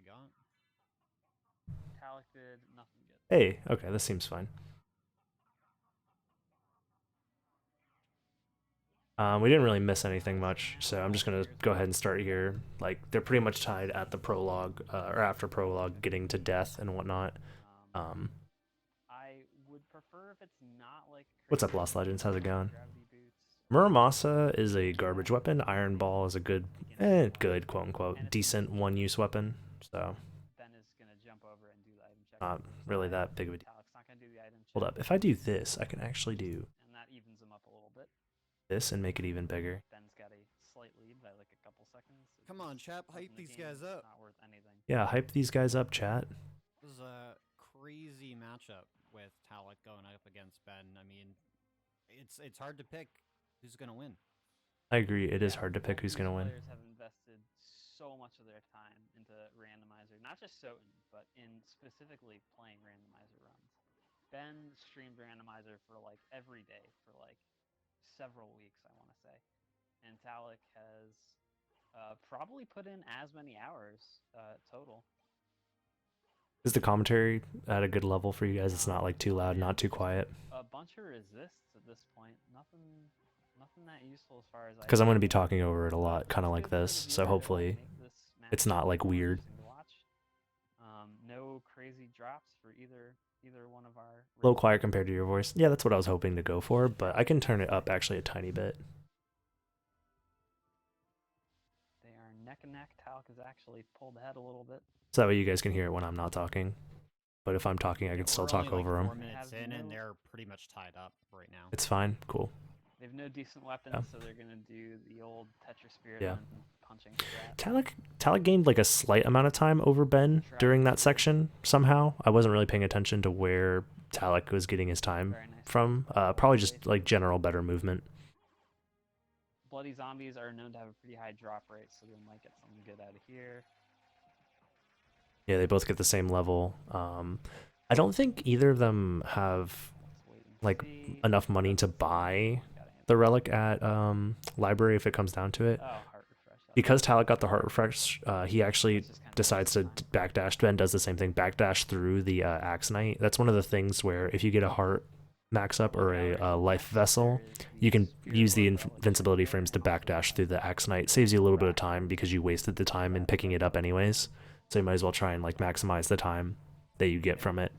got? Talic did nothing good. Hey, okay, this seems fine. We didn't really miss anything much, so I'm just gonna go ahead and start here. Like, they're pretty much tied at the prologue, or after prologue, getting to death and whatnot. Um, I would prefer if it's not like. what's up, Lost Legends? How's it going? Gravity boots. Muramasa is a garbage weapon. Iron Ball is a good, good, quote-unquote, decent one-use weapon, so Ben is gonna jump over and do the item check. not really that big of a deal. Talic's not gonna do the item check. Hold up, if I do this, I can actually do And that evens him up a little bit. this and make it even bigger. Ben's got a slight lead by like a couple seconds. Come on, chap, hype these guys up. Not worth anything. Yeah, hype these guys up, chat. This is a crazy matchup with Talic going up against Ben. I mean, it's hard to pick who's gonna win. I agree, it is hard to pick who's gonna win. Players have invested so much of their time into randomizer, not just Soten, but in specifically playing randomizer runs. Ben streamed randomizer for like every day for like several weeks, I want to say, and Talic has probably put in as many hours total. Is the commentary at a good level for you guys? It's not like too loud, not too quiet. A bunch of resists at this point. Nothing that useful as far as. Because I'm going to be talking over it a lot, kind of like this. So hopefully, it's not like weird. No crazy drops for either one of our. A little quiet compared to your voice. Yeah, that's what I was hoping to go for, but I can turn it up actually a tiny bit. They are neck and neck. Talic has actually pulled ahead a little bit. So that way you guys can hear it when I'm not talking. But if I'm talking, I can still talk over them. 4 minutes in, and they're pretty much tied up right now. It's fine. Cool. They have no decent weapons, so they're gonna do the old Tetra Spirit Yeah. punching. Talic gained like a slight amount of time over Ben during that section somehow. I wasn't really paying attention to where Talic was getting his time from. Probably just like general better movement. Bloody zombies are known to have a pretty high drop rate, so they might get something good out of here. Yeah, they both get the same level. I don't think either of them have like enough money to buy the relic at library if it comes down to it. Because Talic got the heart refresh, he actually decides to backdash. Ben does the same thing, backdash through the Axe Knight. That's one of the things where if you get a heart max up or a life vessel, you can use the invincibility frames to backdash through the Axe Knight. Saves you a little bit of time because you wasted the time in picking it up anyways. So you might as well try and like maximize the time that you get from it.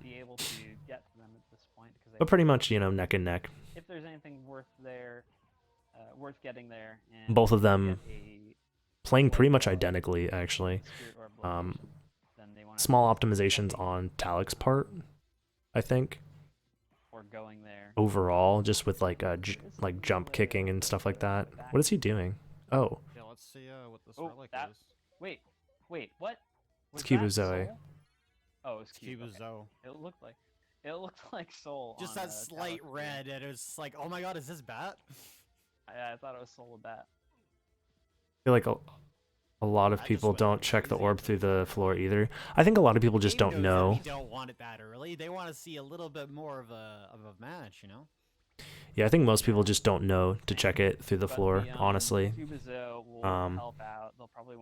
But pretty much, you know, neck and neck. If there's anything worth getting there, and both of them playing pretty much identically, actually. Small optimizations on Talic's part, I think. Or going there. Overall, just with like jump kicking and stuff like that. What is he doing? Oh. Yeah, let's see what this relic is. Wait, what? It's Cubozoe. Oh, it's Cubozoe. Okay. It looked like Soul. Just that slight red, and it was like, oh my god, is this Bat? I thought it was Soul of Bat. I feel like a lot of people don't check the orb through the floor either. I think a lot of people just don't know. They don't want it that early. They want to see a little bit more of a match, you know? Yeah, I think most people just don't know to check it through the floor, honestly.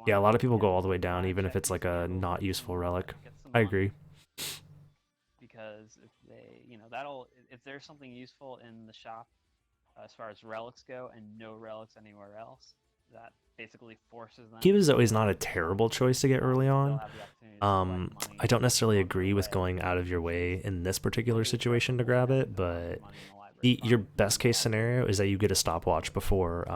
Yeah, a lot of people go all the way down, even if it's like a not useful relic. I agree. Because if they, if there's something useful in the shop as far as relics go and no relics anywhere else, that basically forces them. Cubozoe is not a terrible choice to get early on. I don't necessarily agree with going out of your way in this particular situation to grab it, but your best case scenario is that you get a stopwatch before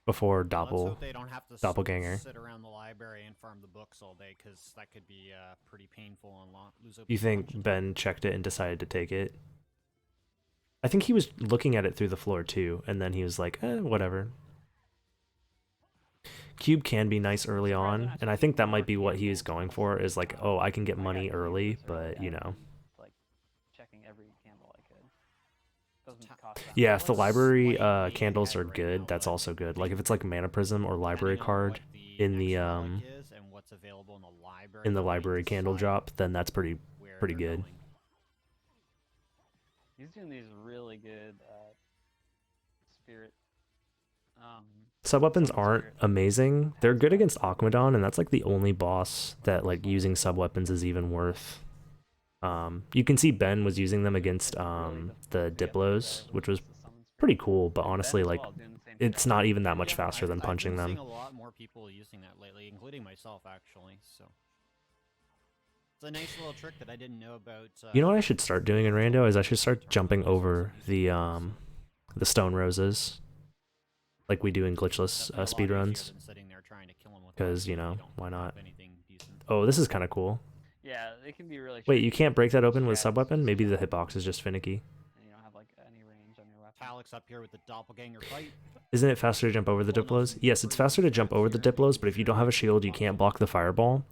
they don't have to doppelganger. Sit around the library and farm the books all day, because that could be pretty painful and lose up. You think Ben checked it and decided to take it? I think he was looking at it through the floor too, and then he was like, whatever. Cube can be nice early on, and I think that might be what he is going for, is like, oh, I can get money early, but, you know. Like, checking every candle I could. Doesn't cost that yeah, if the library candles are good, that's also good. Like, if it's like Mana Prism or Library Card in the library candle drop, then that's pretty good. He's doing these really good spirit Sub-weapons aren't amazing. They're good against Aquamodon, and that's like the only boss that like using sub-weapons is even worth. You can see Ben was using them against the Diplos, which was pretty cool, but honestly, like, it's not even that much faster than punching them. I've been seeing a lot more people using that lately, including myself, actually, so. It's a nice little trick that I didn't know about. You know what I should start doing in Rando is I should start jumping over the stone roses, like we do in glitchless speedruns. Because, you know, why not? Oh, this is kind of cool. Yeah, it can be really. Wait, you can't break that open with sub-weapon? Maybe the hitbox is just finicky. And you don't have like any range on your weapon. Talic's up here with the doppelganger fight. Isn't it faster to jump over the Diplos? Yes, it's faster to jump over the Diplos, but if you don't have a shield, you can't block the fireball.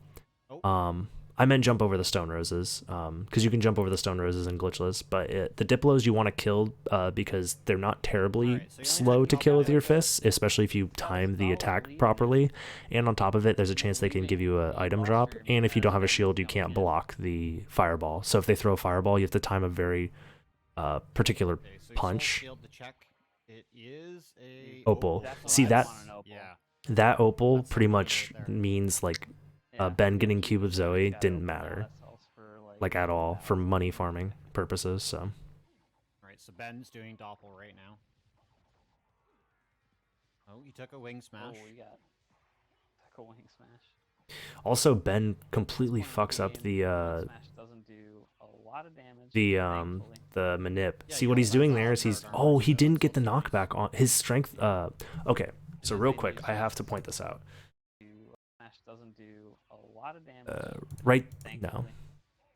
I meant jump over the stone roses, because you can jump over the stone roses in glitchless, but the Diplos you want to kill because they're not terribly slow to kill with your fists, especially if you time the attack properly, and on top of it, there's a chance they can give you an item drop, and if you don't have a shield, you can't block the fireball. So if they throw a fireball, you have to time a very particular punch. It is a opal. See that opal pretty much means like Ben getting Cube of Zoe didn't matter, like at all, for money farming purposes. So. Alright, so Ben's doing Doppel right now. Oh, he took a wing smash. Oh, we got took a wing smash. Also, Ben completely fucks up the doesn't do a lot of damage, the manip. See what he's doing there is he didn't get the knockback on his strength. Okay, so real quick, I have to point this out. Doesn't do a lot of damage. Right now,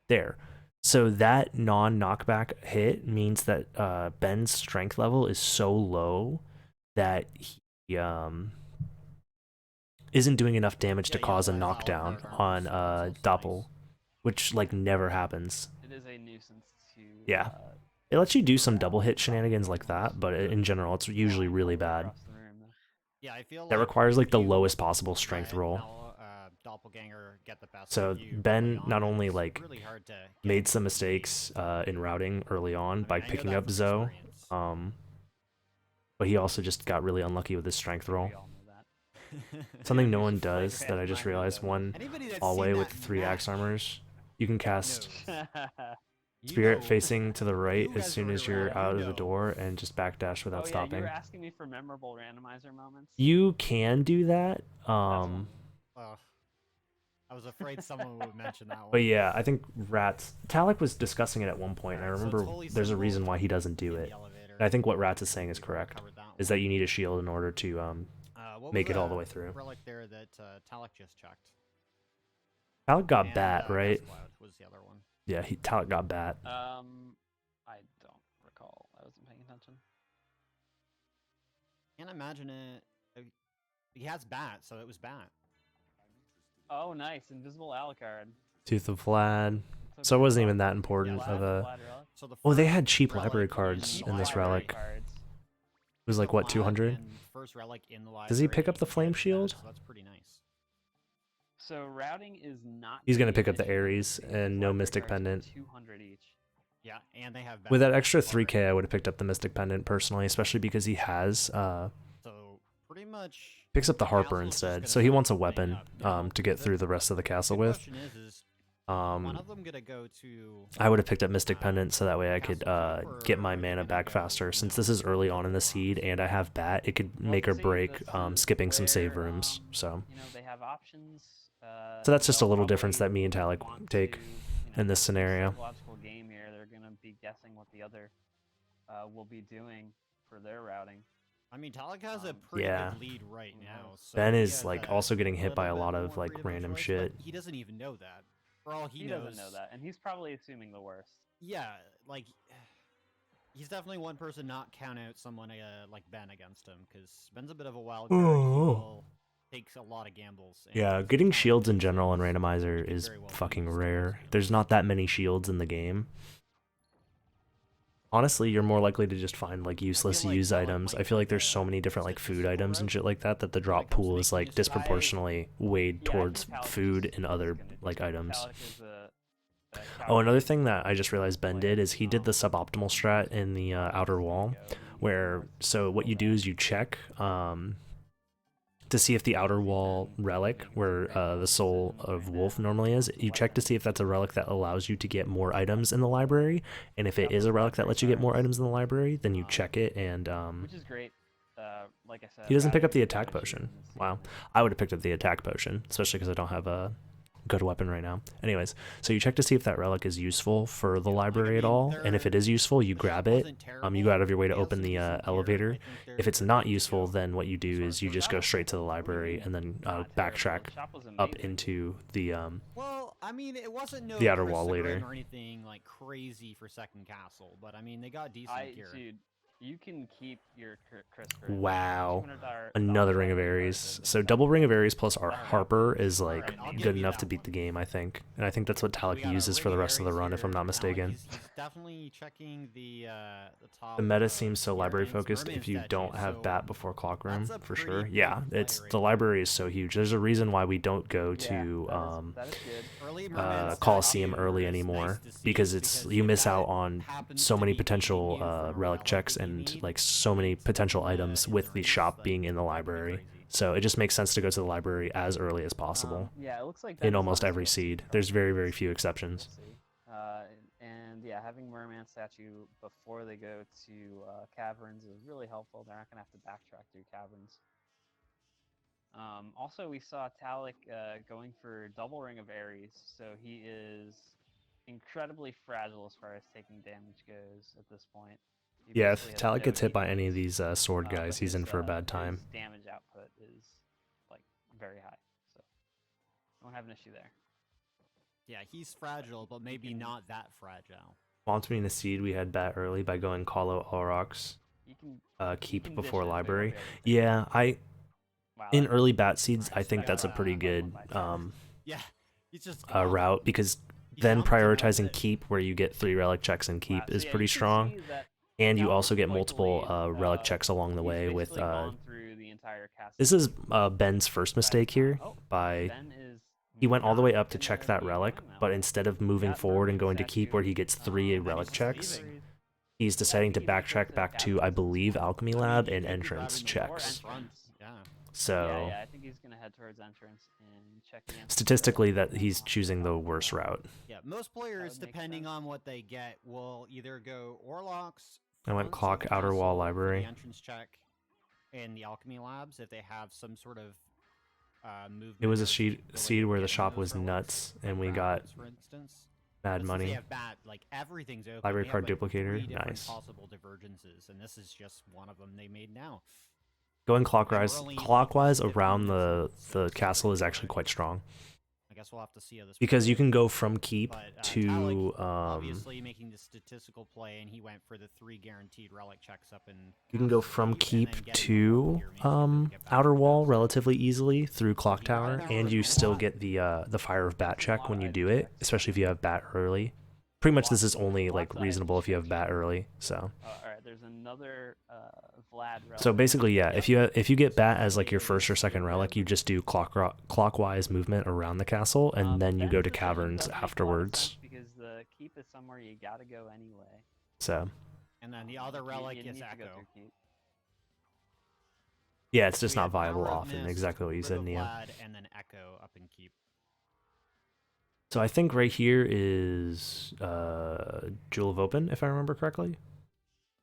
there. So that non-knockback hit means that Ben's strength level is so low that he isn't doing enough damage to cause a knockdown on Doppel, which like never happens. It is a nuisance to. Yeah, it lets you do some double hit shenanigans like that, but in general, it's usually really bad. Yeah, I feel that requires like the lowest possible strength roll. Doppelganger get the best so Ben not only like made some mistakes in routing early on by picking up Zoe, but he also just got really unlucky with his strength roll. Something no one does that I just realized: one all-way with 3 axe armors. You can cast Spirit facing to the right as soon as you're out of the door and just backdash without stopping. You were asking me for memorable randomizer moments. You can do that. I was afraid someone would mention that one. But yeah, I think Rats... Talic was discussing it at one point, and I remember there's a reason why he doesn't do it. And I think what Rats is saying is correct, is that you need a shield in order to make it all the way through. Relic there that Talic just checked. Talic got Bat, right? Was the other one. Yeah, Talic got Bat. I don't recall. I wasn't paying attention. Can't imagine it. He has Bat, so it was Bat. Oh, nice. Invisible Alucard. Tooth of Vlad. So it wasn't even that important of a... Oh, they had cheap library cards in this relic. It was like, what, 200? Does he pick up the Flame Shield? That's pretty nice. So routing is not... He's going to pick up the Ares and no Mystic Pendant. 200 each. Yeah, and they have... With that extra 3k, I would have picked up the Mystic Pendant personally, especially because he has... So, pretty much... Picks up the Harper instead, so he wants a weapon to get through the rest of the castle with. I would have picked up Mystic Pendant so that way I could get my mana back faster. Since this is early on in the seed and I have Bat, it could make or break skipping some save rooms. So that's just a little difference that me and Talic take in this scenario. Game here, they're gonna be guessing what the other will be doing for their routing. I mean, Talic has a pretty good lead right now. So Ben is like also getting hit by a lot of like random shit. He doesn't even know that. For all he knows, doesn't know that, and he's probably assuming the worst. Yeah, like he's definitely one person not count out someone like Ben against him, because Ben's a bit of a wild card. He will take a lot of gambles. Yeah, getting shields in general in randomizer is fucking rare. There's not that many shields in the game. Honestly, you're more likely to just find like useless use items. I feel like there's so many different like food items and shit like that that the drop pool is like disproportionately weighed towards food and other like items. Oh, another thing that I just realized Ben did is he did the suboptimal strat in the outer wall, where so what you do is you check to see if the outer wall relic, where the soul of wolf normally is, you check to see if that's a relic that allows you to get more items in the library. And if it is a relic that lets you get more items in the library, then you check it and which is great. Like I said, he doesn't pick up the rather attack than potion. shooting the Wow. ceiling. I would have picked up the attack potion, especially because I don't have a good weapon right now. Anyways, so you check to see if that relic is useful for the library at all, and if it is useful, you grab it. You go out of your way to open the elevator. If it's not useful, then what you do is you just go straight to the library and then backtrack up into the Well, I mean, it wasn't no the outer wall Chris later. or anything like crazy for second castle, but I mean, they got decent gear. Dude, you can keep your Christopher. Wow. Another Ring of Ares. So double Ring of Ares plus our Harper is like Alright, I'll give good you enough that to beat one. the game, I think. And I think that's what We Talic got a uses for Ring the of rest of the Ares run, if I'm here. not Now, mistaken. He's definitely checking the top. The meta seems so library Merman's focused if you statue, don't have so bat before clock room, that's a for pretty sure. big Yeah, play it's right the library is so huge. There's a reason why we don't go to that is good. Early Merman's Coliseum statue early is anymore nice to see because it's you if miss that out on happens so to many be potential beating you for a relic checks that you and need, like so many it's potential in the- items in with the race, shop like, being in the pretty library. crazy. So it just makes sense to go to the library as early as possible. Yeah, it looks like In Ben is almost on every his seed. card. There's very, very few exceptions. We'll see. And yeah, having Merman statue before they go to caverns is really helpful. They're not gonna have to backtrack through caverns. Also, we saw Talic going for double Ring of Ares, so he is incredibly fragile as far as taking damage goes at this point. He Yeah, if basically has Talic no gets hit by any of defense, these sword but guys, he's in his, for a bad time. His damage output is like very high, so don't have an issue there. Yeah, he's fragile, but maybe can- not that fragile. Want me in a seed, we had bat early by going Colo Aurochs, You can keep can before dish it, they won't library. be able to take it. Yeah, Wow, in that- early bat seeds, I Nice. think that's a Wow. pretty good Yeah, he's just route because He then jumped and prioritizing that's it. keep where you get 3 relic checks and keep wow, so is yeah, pretty you can strong, see that and you Talic's also get quite the multiple lead. relic checks along the He's way with basically gone through the entire castle. this is Ben's first mistake here Oh, by Ben is he went all the way not up to in check the that lead relic, right now. but instead of moving Got forward and Merman going to keep where he statue, gets 3 and relic he's checks, leaving. he's deciding to he's able backtrack to back to, capitalize I on believe, this. Alchemy I mean, Lab he and could be entrance grabbing the door checks. entrance, Yeah. So Yeah, I think he's gonna head towards entrance and check the entrance. statistically, that he's choosing the worst route. Yeah, most players, make depending sense. on what they get, will either go Orlocks. I went fronts of clock the outer wall castle for library. The entrance check, and the alchemy labs if they have some sort of movement. It was a or seed capability of where the getting shop those was relics, nuts, and like we got rabbits, for instance. bad But since money. They have bat, like everything's open. Library they card have, like, duplicator, 3 different nice. Possible divergences, and this is just one of them they made now. Going we're clockwise, only clockwise 15 around minutes the in, so castle is pretty actually good. quite strong I guess we'll have to see how this because you plays. can go from keep But, to Talic, obviously making the statistical play, and he went for the 3 guaranteed relic checks up in. you can go Castle from Keep, and keep then getting to the here means he doesn't get back outer to the wall castle. relatively easily through clock Yeah, tower, that and was you a still lot. get the fire of bat That's a check lot when of you item do it, checks. especially if you have bat early. Pretty much this is only Lots like of item reasonable if you have checks bat here. early. So All right, there's another Vlad relic. so basically, yeah, if you get bat as like your He first or is second super relic, good. you just do clockwise movement around the castle, and then you Ben go to for some caverns does make a lot of afterwards. sense because the keep is somewhere you gotta go anyway. So And then the other You- relic you is need to go Echo. through keep. yeah, it's just We not had viable Power of often. Mist, Exactly what you said, River Nia. Vlad, and then Echo up in keep. So I think right here is Jewel of Open, if I remember correctly.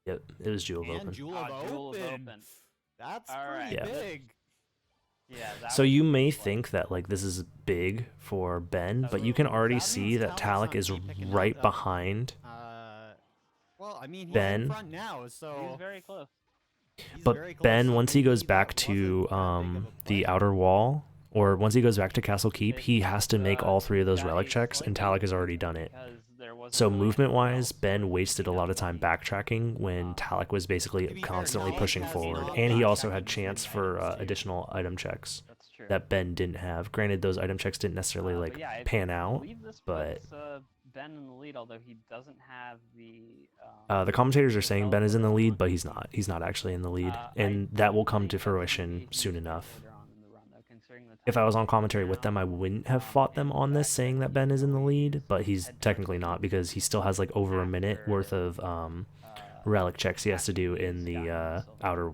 Yep, it was Jewel of And Open. Jewel of Jewel of Open. Open. That's All right. pretty Yeah. big. Yeah. That So was you may like- think that like this is big for Ben, but you So can already that see means that Talic's Talic on is keep picking right up, behind. Well, I mean, he's Ben. in front now, so He's very close. he's But very close, Ben, so once he goes maybe back that to wasn't that big of a the play. outer wall, or once he goes back to Castle Keep, he has to make all 3 of those got relic a checks, and slightly Talic has already done it. because there wasn't So really anyone movement-wise, else Ben to wasted a pick lot up of time the keep. backtracking when Talic was basically To be fair, constantly Talic pushing has forward, not and he also backtracked had between chance the for items, too. additional item checks That's true. that Ben didn't have. Granted, those item checks didn't necessarily But like yeah, I pan out. believe this but- puts, Ben in the lead, although he doesn't have the. The commentators are saying Ben is in the lead, developer but he's not. He's not actually in the lead, I and that will don't come think to that's gonna fruition be a soon huge enough. later on in the run, though, considering the If time I was on it's commentary been with them, I around, wouldn't have fought them and on the this, fact saying that Ben is in the lead, but he's head-to-head technically not because he still has like over a minute worth of relic checks he has to do in the outer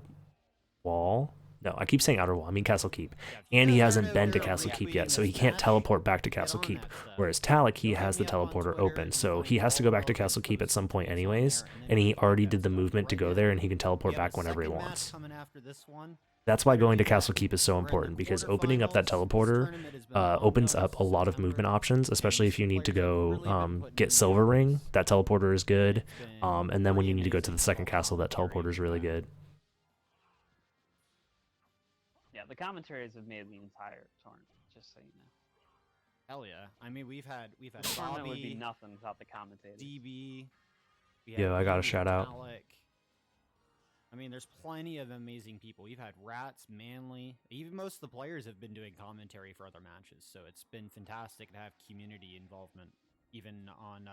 wall. No, I keep saying Outer Wall. I mean Castle Keep. Yeah, if you And he guys hasn't aren't been to aware of Castle Keep retweeting yet, so this he can't match, teleport back to get Castle on Keep. that stuff. Whereas Talic, he Go hit has the me up on teleporter Twitter open, and so find he has to go back to all Castle Keep at those some point tweets on anyways, there, then and we he can talk already that did the stuff. movement to Right go now, there, and he can we teleport have a back whenever he second match wants. coming after this one. That's why It's gonna going be to Castle Ben. Keep is so We're in the important, because opening up that quarterfinals. This teleporter tournament has been long opens coming up a since lot of September, movement options, and especially if you need to players have go really been putting get in Silver the Ring. hours. That teleporter is good, It's been and then when pretty you need to go to the amazing second while castle, that commentary teleporter is for really Ben. good. Yeah, the commentaries have made the entire tournament, just so you know. Hell yeah! I mean, we've had The tournament would be Bobby, nothing without the commentators. DB. We Yo, had I got a you, shout out. Talic. I mean, there's plenty of amazing people. We've had Rats, Manly. Even most of the players have been doing commentary for other matches, so it's been fantastic to have community involvement, even on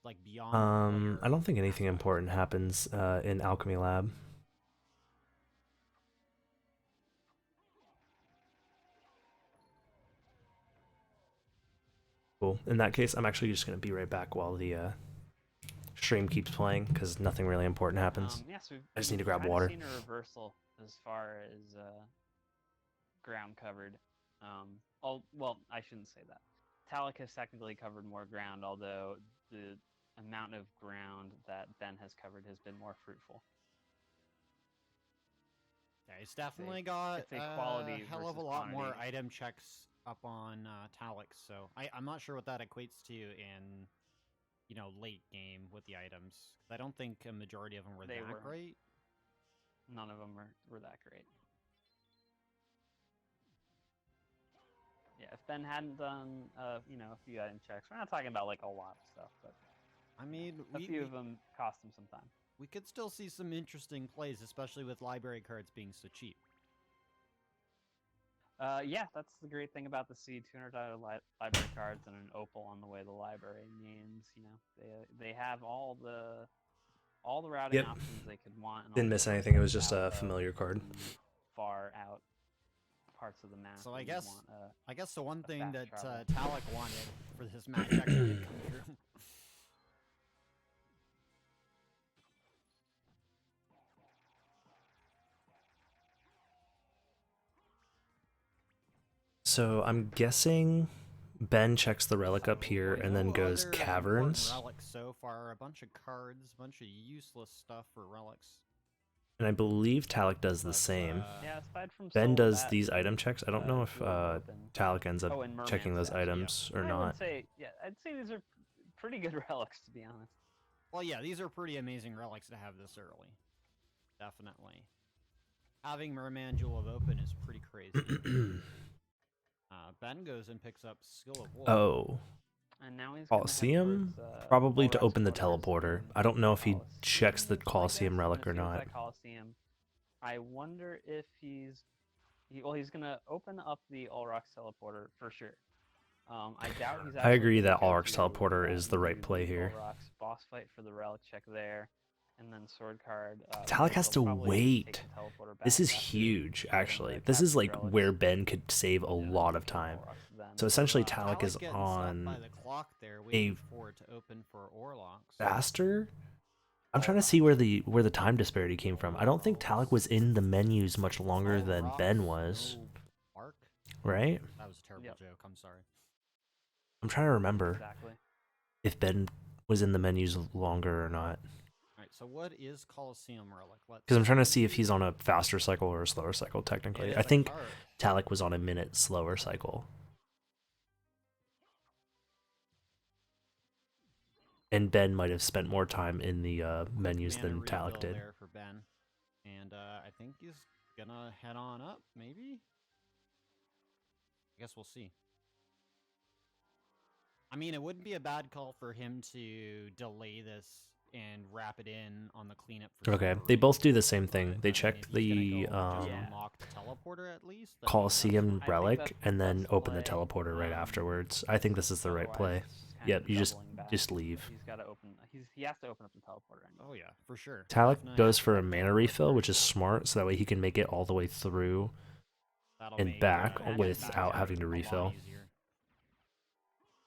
like beyond. The I don't think player anything aspect. important happens in Alchemy Lab. Cool. In that case, I'm actually just going to be right back while the stream keeps playing, because nothing really important happens. Yeah, so I just need to grab we've water. seen a reversal as far as ground covered. Well, I shouldn't say that. Talic has technically covered more ground, although the amount of ground that Ben has covered has been more fruitful. Yeah, it's definitely got it's a quality hell of a versus lot more quantity. item checks up on Talic, so I'm not sure what that equates to in, late game with the items. I don't think a majority of them were that great. None of them were that great. Yeah, if Ben hadn't done, a few item checks, we're not talking about like a lot of stuff, but I mean, a few of them cost him some time. We could still see some interesting plays, especially with library cards being so cheap. Yeah, that's the great thing about the $200 library cards and an opal on the way to the library means, they have all the routing options they could want. And Didn't miss anything. It was just a familiar card. Far out parts of the map. So I guess the one thing that Talic wanted for this match actually did come true. So I'm guessing Ben checks the relic up here and then goes caverns. Relics so far, a bunch of cards, a bunch of useless stuff for relics. And I believe Talic does the same. Yeah, aside from Ben does these item checks. I don't know if Talic ends up checking those items or not. I'd say these are pretty good relics, to be honest. Well, yeah, these are pretty amazing relics to have this early. Definitely. Having Merman Jewel of Open is pretty crazy. Ben goes and picks up Skill of Wolf. Oh. And now he's Colosseum? Probably to open the teleporter. I don't know if he checks the Colosseum relic or not. Colosseum. I wonder if he's going to open up the Allrox teleporter for sure. I doubt he's I agree that Allrox teleporter is the right play here. Allrox boss fight for the relic check there. And then sword card. Talic has to wait. This is huge, actually. This is like where Ben could save a lot of time. So essentially, Talic is on a faster. I'm trying to see where the time disparity came from. I don't think Talic was in the menus much longer than Ben was. Right? That was a terrible joke. I'm sorry. I'm trying to remember if Ben was in the menus longer or not. So what is Colosseum Relic? Because I'm trying to see if he's on a faster cycle or a slower cycle, technically. I think Talic was on a minute slower cycle. And Ben might have spent more time in the menus than Talic did. There for Ben. And I think he's gonna head on up, maybe? I guess we'll see. I mean, it wouldn't be a bad call for him to delay this and wrap it in on the cleanup. Okay, they both do the same thing. They check the teleporter at least. Colosseum relic and then open the teleporter right afterwards. I think this is the right play. Yep, you just leave. He's got to open. He has to open up the teleporter. Oh yeah, for sure. Talic goes for a mana refill, which is smart, so that way he can make it all the way through and back without having to refill.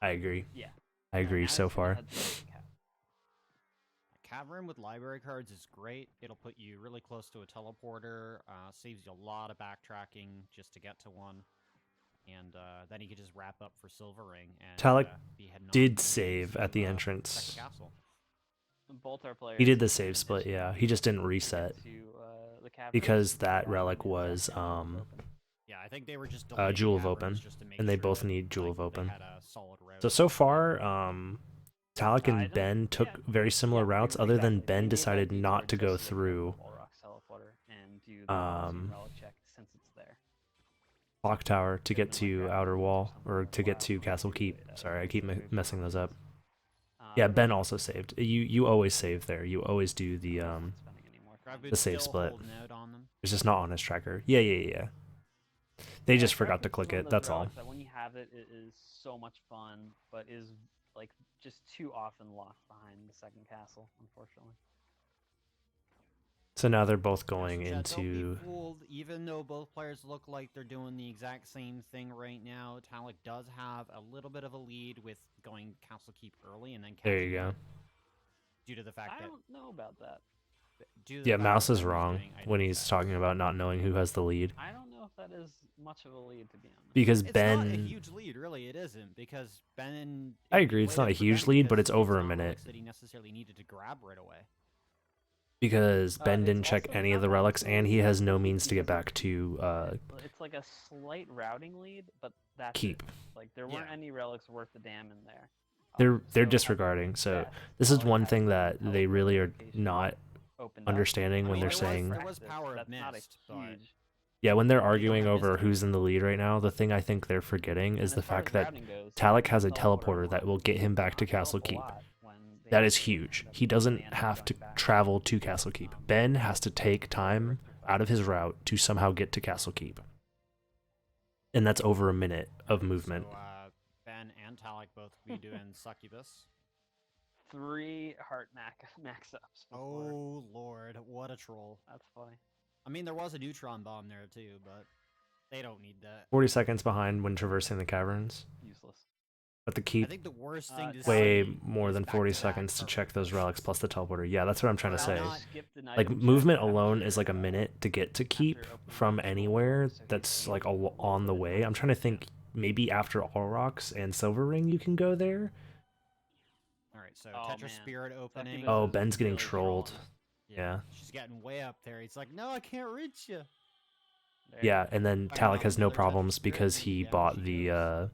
I agree. Yeah. I agree so far. Cavern with library cards is great. It'll put you really close to a teleporter, saves you a lot of backtracking just to get to one. And then you can just wrap up for Silver Ring. And, Talic be heading on did into, save at the entrance. Second Castle. Both our players. He did the in save split, addition yeah. He just didn't to reset get to, the cavern, because that one relic is was second open. Yeah, I think they were just delaying Jewel of Caverns Open, just to make and they sure both that, need Jewel like, of they Open. had a solid route. So far, Talic I and don't- Ben took yeah, very similar yeah, routes, other than exactly. Ben They made that decided detour not to go just so they could through Full Rock's teleporter and do the Coliseum relic check since it's there. Clock Tower to get Something like to that, Outer Wall, something or like to get that. to Castle Keep. Sorry, I keep messing those up. Um, Yeah, Ben also saved. You always save there. You always do the I'm not spending any more time. Gravity's save still split. holding out on them. It's just not on his tracker. Yeah. They Yeah, just forgot to Preference is click one of it, those that's all. relics That when you have it, it is so much fun, but is like just too often locked behind the second castle, unfortunately. So now they're both going Yes, Chad, don't into... be fooled. Even though both players look like they're doing the exact same thing right now, Talic does have a little bit of a lead with going Castle Keep early and then There catching you go. up due to the fact I that don't know about that. due to the Yeah, fact Mouse that is Ben was wrong doing item when he's checks. talking about not knowing who has the lead. I don't know if that is much of a lead, to be honest. Because It's not a Ben... huge lead, really. It isn't because Ben. I agree, it's not a waited for huge Ben lead, but because it's over a not minute. relics that he necessarily needed to grab right away. Because Ben It's didn't check also any of not the that relics, much and he lead has no means to get because back to It's like a slight routing lead, but that's Keep. it. Like there weren't Yeah. any relics worth the damn in there. They're So disregarding. So that this is Talic one had thing the that they teleport really are location not opened up. understanding I when mean, they're it was saying... There was practice, power that's of not a mist, but- huge. Yeah, when they're don't arguing have over missed who's in the lead right now, the thing I think they're forgetting is And the as far fact as that routing goes, Talic has a teleporter teleporter that will get him back to Castle help a Keep. lot when they That is actually huge. end up He doesn't landing have to going back. travel to Castle Keep. Ben has to take time out of his route to somehow get to Castle Keep. And that's over a minute of movement. So, Ben and Talic both be doing Succubus. 3 heart max ups before. Oh lord, what a troll! That's funny. I mean, there was a neutron bomb there too, but they don't need that. 40 seconds behind when traversing the caverns. Useless. But the I keep think the worst thing to way see more is than 40 back-to-back seconds to carpet check those pushes. relics plus the teleporter. Yeah, that's what I'm trying to Well, say. not- Skipped an Like, item check movement after- alone is like a minute to get to keep after opening from the anywhere door, so that's he like came on the over way. I'm trying to think, maybe after All Rocks and Silver Ring you can go there? All right, so Oh, Tetra man. Spirit opening. Succubus Oh, is Ben's getting really trolled. trolling. Yeah. She's getting way up there. He's like, no, I can't reach you. There Yeah, you go. and then Find Talic out has no another Tetra problems Spirit, because maybe he down bought she the goes.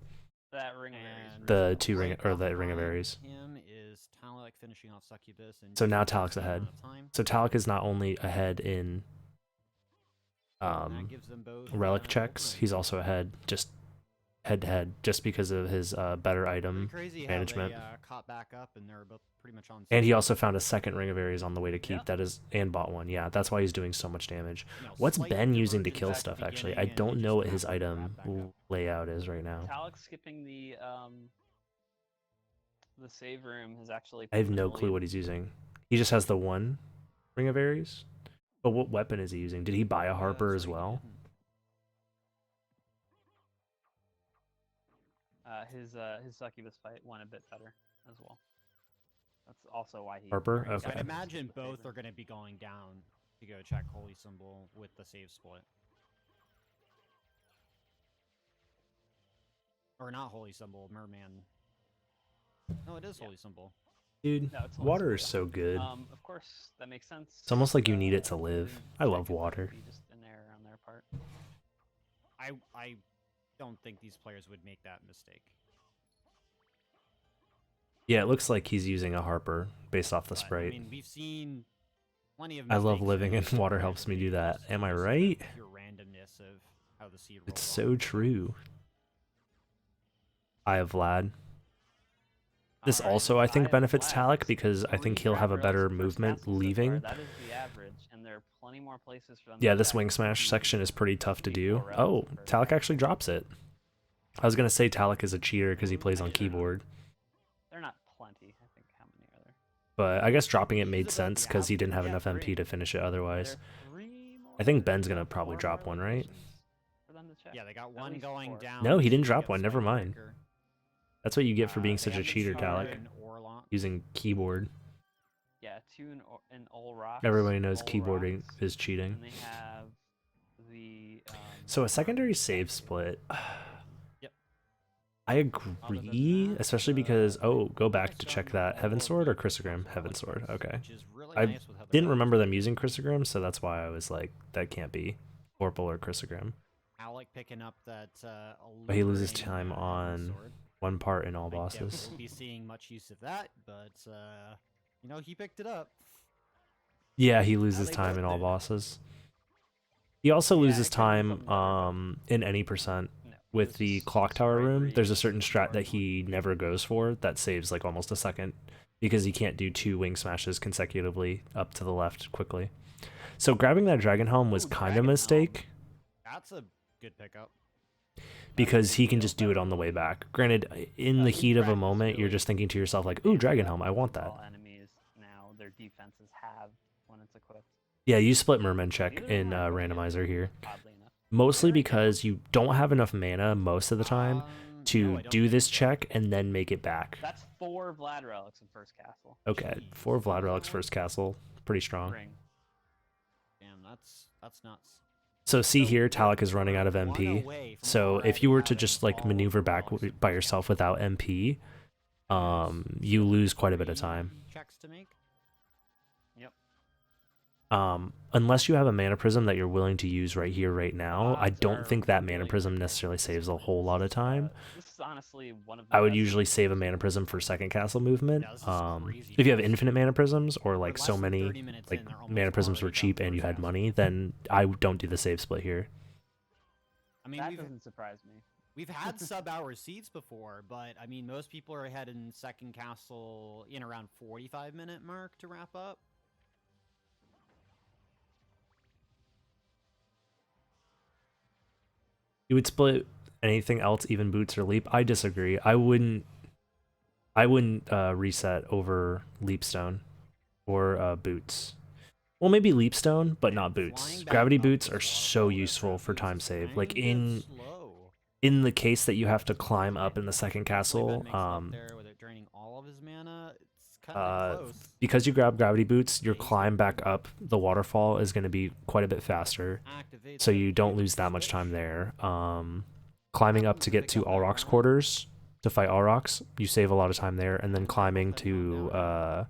That ring of berries. And the really two helpful. ring right or the ring of behind berries. Him is Talic finishing off Succubus. And So just now a Talic's decent ahead. amount of time. So Talic is not only ahead in And that gives them both, relic checks, opening. he's also ahead just head to head just because of his better Pretty item crazy management. How they caught back up and they're both pretty much on. And he same also page. found a second ring of Ares on the way to keep. Yeah. That is, and bought one. Yeah, that's why he's doing so much damage. You know, What's slight Ben using to divergence kill at the stuff? Actually, I beginning, and don't they know what just his rapidly item wrap back up. layout is right now. Talic skipping the save room has actually. I have put him no in the clue lead. what he's using. He just has the one ring of Ares. But what weapon is he using? Did he buy a Harper that's as right, he well? didn't. His succubus fight went a bit better as well. That's also why he. Harper? already So Okay. I'd got imagine the save both are room. going to be going down to go check Holy Symbol with the save split. Or not Holy Symbol, Merman. No, it is Yeah. Holy Symbol. Dude, No, it's Holy water is Symbol. so good. Of course, that makes sense. It's almost like you need it to Holy live. Room I love second would water. be just an error on their part. I don't think these players would make that mistake. Yeah, it looks like he's using a Harper based off the But, sprite. I mean, we've seen plenty of I love mistakes living made in with water random helps me do that. vehicles, Am I just right? Pure randomness of how the seed It's rolls so off. true. Eye of Vlad. This Alright, also, I think, Eye of benefits Vlad. Talic because I think Three he'll have a grab better relics per movement castle so far. leaving. That is the average, and there are plenty more places for them. Yeah, to this check. wing smash section is pretty tough to do. 4 Oh, relics per Talic castle. actually drops it. I was gonna say Talic is a cheater because he plays on keyboard, They're not plenty. I think how many are there? but I guess dropping it Use made it at sense the because he didn't have Yeah, enough MP 3. to finish it otherwise. There are 3 more I think Ben's there gonna are probably 4 drop more one, right? locations for them to check. Yeah, they got At one least going 4. down. No, he didn't to drop get one, never slightly mind. quicker. That's what you get for being They such a have the cheater, Tower Talic. and Orlok. Using keyboard. Yeah, 2 in all rocks. Everybody knows all keyboarding rocks, is cheating. And they have the. So a secondary save split. Yep. I agree, especially because go back to check that Heaven Sword or Chrysogram. Heaven Sword. Okay. Which is really I nice with other didn't remember relics. them using Chrysogram, so that's why I was like, that can't be Vorpal or Chrysogram. Talic picking up that. But he loses alluring, time Heaven on Sword. one part in all I doubt bosses. we'll be seeing much use of that, but you know, he picked it up. Yeah, he loses they time both in all did. bosses. He also Yeah, loses it couldn't have time done better, in any percent. No, With this the is clock tower room, bribery, there's a certain this is strat that hard. he never goes for that saves like almost a second because he can't do 2 wing smashes consecutively up to the left quickly. So grabbing that Dragon Helm was Ooh, kind of a Dragon mistake That's a good pickup. because he can just do it on the way back. Granted, in the His heat of a practice moment, you're really just thinking to yourself like, "Ooh, Dragon Helm, I want that." all enemies now their defenses have when it's equipped. Yeah, you split Merman check Neither of in them are equipped yet, randomizer here. oddly enough. Mostly Very because you don't have enough mana most of the time No, to I don't do think this so. check and then make it back. That's 4 Vlad relics in first castle. Okay, Jeez, 4 Vlad that relics one? first castle, pretty strong. Ring. Damn, that's nuts. So see So here, we're- Talic is running we're out of one MP. away from So if you were to just like having maneuver all back relics in by first yourself castle. without MP, There's you lose quite a bit of 3 time. Checks to make. Yep. Unless you have a mana prism that you're willing to use right here, right now, I Odds don't are think that really mana good prism for necessarily this saves a one. whole lot of time. This is honestly one of the I would best usually things save a to mana do. prism for second castle movement. Yeah, this is crazy If you have fast. infinite mana prisms or We're like less so than many 30 minutes like in, they're almost mana prisms were already done cheap and you first had castle. money, then I don't do the save split here. I mean, That we've doesn't surprise me. we've had sub-hour seeds before, but I mean, most people are ahead in second castle in around 45-minute mark to wrap up. You would split anything else, even boots or leap. I disagree. I wouldn't reset over leapstone or boots. Well, maybe leapstone, but not boots. Flying back Gravity up boots this are waterfall, so that useful for boost time is save. Like kind of slow. in the case that you have to climb up in the second Play castle, mixed up there with it draining all of his mana. It's kind of close. because you grab gravity boots, your Yeah, he's climb got back up the waterfall is going to be quite a bit faster, Activate so the you don't favorite lose that much switch. time there. Climbing up Happens to to get pick to up that Alrock's round. quarters to fight Alrox, you save a lot of time there, and then Yeah, climbing nothing going to down.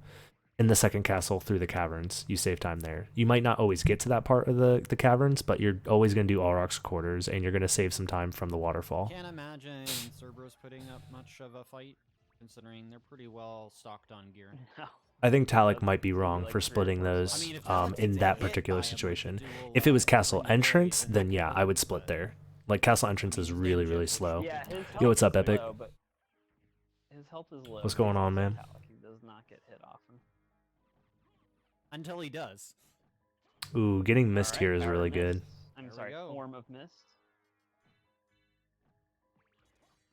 in the second castle through the caverns, you save time there. You might not always get to that part of the caverns, but you're always going to do Alrock's quarters, and you're going to save some time from the waterfall. Can't imagine Cerberus putting up much of a fight, considering they're pretty well stocked on gear. No. I think Talic That's might be gonna be wrong like for 3 or splitting 4 those slots. I mean, if Talic in gets that hit by particular him with the situation. dual, If it was castle Renewal entrance, Wave, then that yeah, could I would hurt, split but- there. Like castle entrance I mean, is his really, damage really is slow. Yeah, his Yo, what's health up, is Epic? low, but his health is low. What's going but on, man? Talic, he does not get hit often. Until he does. Ooh, getting mist Alright, here is Power really of good. Mist. I'm There we sorry, go. Form of Mist.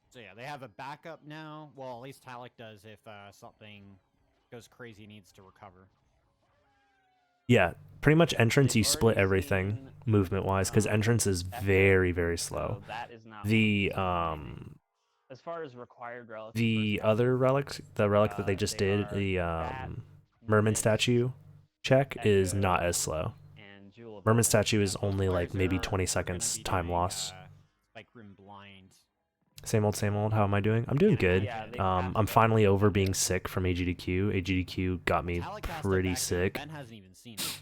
So yeah, they have a backup now. Well, at least Talic does if something goes crazy and needs to recover. Yeah, pretty much entrance They've you split already everything seen, movement wise because entrance is Echo, very, very slow. So that is not The one of anything. As far as required relics. in the first other castle, relic, the relic that they just they did, are the that, merman Mist, statue check is Echo, not as slow. and Jewel of Merman Open. statue is Yeah, those only like players maybe are 20 gonna seconds be time doing, loss. Spike Room blind. Same old, same old. How am I doing? I'm doing good. Yeah, they have I'm to finally over do being it. sick from AGDQ. AGDQ got me Talic has to pretty back down. sick. Ben hasn't even seen it.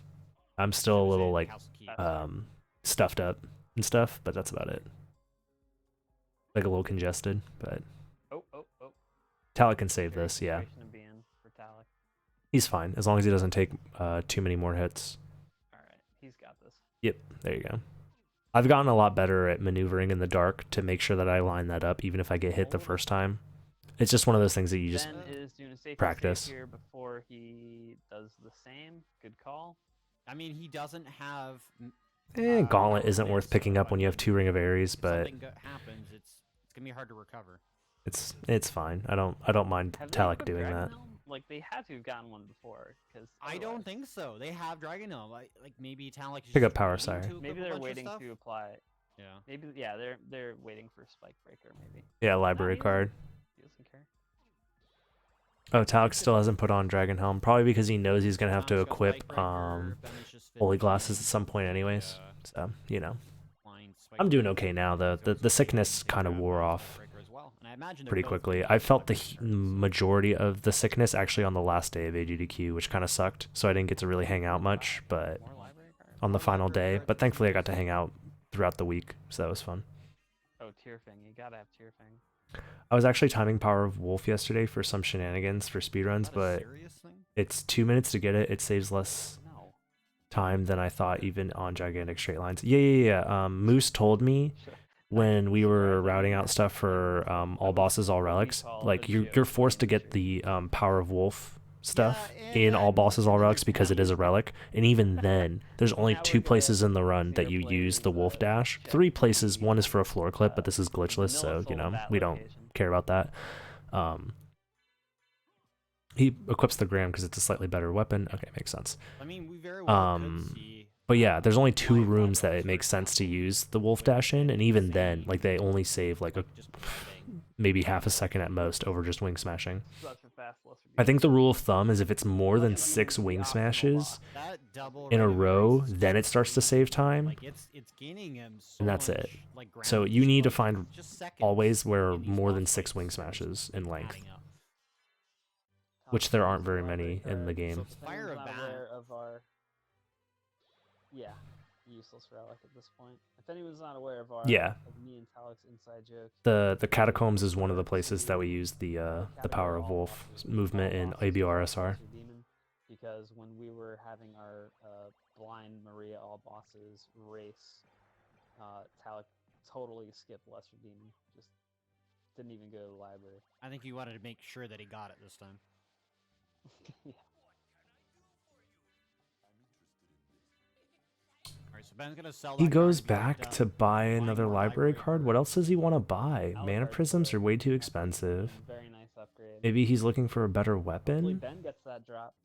I'm still a It was little in like House of Keys. stuffed up and stuff, but that's about it. Like a little congested, but Oh. Talic can save Scary this, yeah. situation to be in for Talic. He's fine as long as he doesn't take too many more hits. Alright, he's got this. Yep, there you go. I've gotten a lot better at maneuvering in the dark to make sure that I line that up, even if I get hit the first time. It's just one of those things that you just Ben is doing a safety practice. save here before he does the same. Good call. I mean, he doesn't have. Gauntlet isn't Power worth Mist, picking so, up when I you have mean, 2 Ring of Ares, if but something happens, it's gonna be hard to recover. it's fine. I don't mind Have they Talic equipped doing Dragon that. Helm? Like they had to have gotten one before, because I don't think so. They have Dragon Helm. Like maybe Talic. Pick up Power Sire. Maybe they're waiting to apply it. Yeah. Maybe they're waiting for Spike Breaker. Maybe. Yeah, library he card. He doesn't care. Oh, Talic still hasn't put on Dragon Helm, probably because he knows he's gonna have to Tom's got equip Lightbreaker, Ben is just Holy finishing Glasses at some with point the, anyways. So, you know. flying spike I'm doing attack. okay now. So The it's sickness gonna kind of grab wore Ben's off Lightbreaker as well. And I imagine they're pretty both quickly. gonna I use felt the Lightbreaker turns, so- majority of the sickness actually on the last day of AGDQ, which kind of sucked. So I didn't get to really hang out much, but More Lightbreaker? on the final day. Lightbreaker, But thankfully I got to yes. hang out throughout the week, so that was fun. Oh, Tearfang. You gotta have Tearfang. I was actually timing Power of Wolf yesterday for some shenanigans for speedruns, Is that a but serious thing? it's 2 minutes to get it. It saves less No. time than I thought, even on gigantic straight lines. Yeah. Moose told me when we were routing out stuff for all bosses, all relics, like you're forced to get the Power of Wolf stuff Yeah, in all and bosses, all another relics because it is a relic, and even then, there's only Now we're 2 gonna places in the run that see you our use the players, Wolf Dash. check 3 places. the, One is for a floor clip, but this is glitchless, so you Millisol know bat we don't location. care about that. He equips the Gram because it's a slightly better weapon. Okay, makes sense. I mean, we very well could see. But yeah, there's only 2 flying rooms that relics, it for makes sense to example, use the Wolf with Dash in, and even then, insane, like they only save like a just grinding. maybe half a second at most over just wing smashing. Such a fast lesser I think the beam. rule of thumb is if it's more than Yeah, 6 the wing optimal smashes That double in a ring of row, erase is then it starts to save time, like it's gaining him so and that's much, it. like, So ground you need to exposure. find Just seconds always where in these more than boss 6 wing fights, smashes in length, adding up. which there aren't very many in the So game. it's Fire of Not Bat. aware of our... Yeah, useless relic at this point. If anyone's not aware of our Yeah. of me and Talic's inside joke, The catacombs is one of the places that we use the Power of Wolf movement in ABRSR. because when we were having our blind Maria all bosses race, Talic totally skipped Lesser Demon. Just didn't even go to the library. I think he wanted to make sure that he got it this time. Yeah. Alright, so Ben's gonna sell He that goes card, get back done. to buy Buying another more library library card. What else does he want to buy? Mana Alucard's prisms good. are way too expensive. Very nice upgrade. Maybe he's looking for a better Hopefully weapon. Ben gets that drop.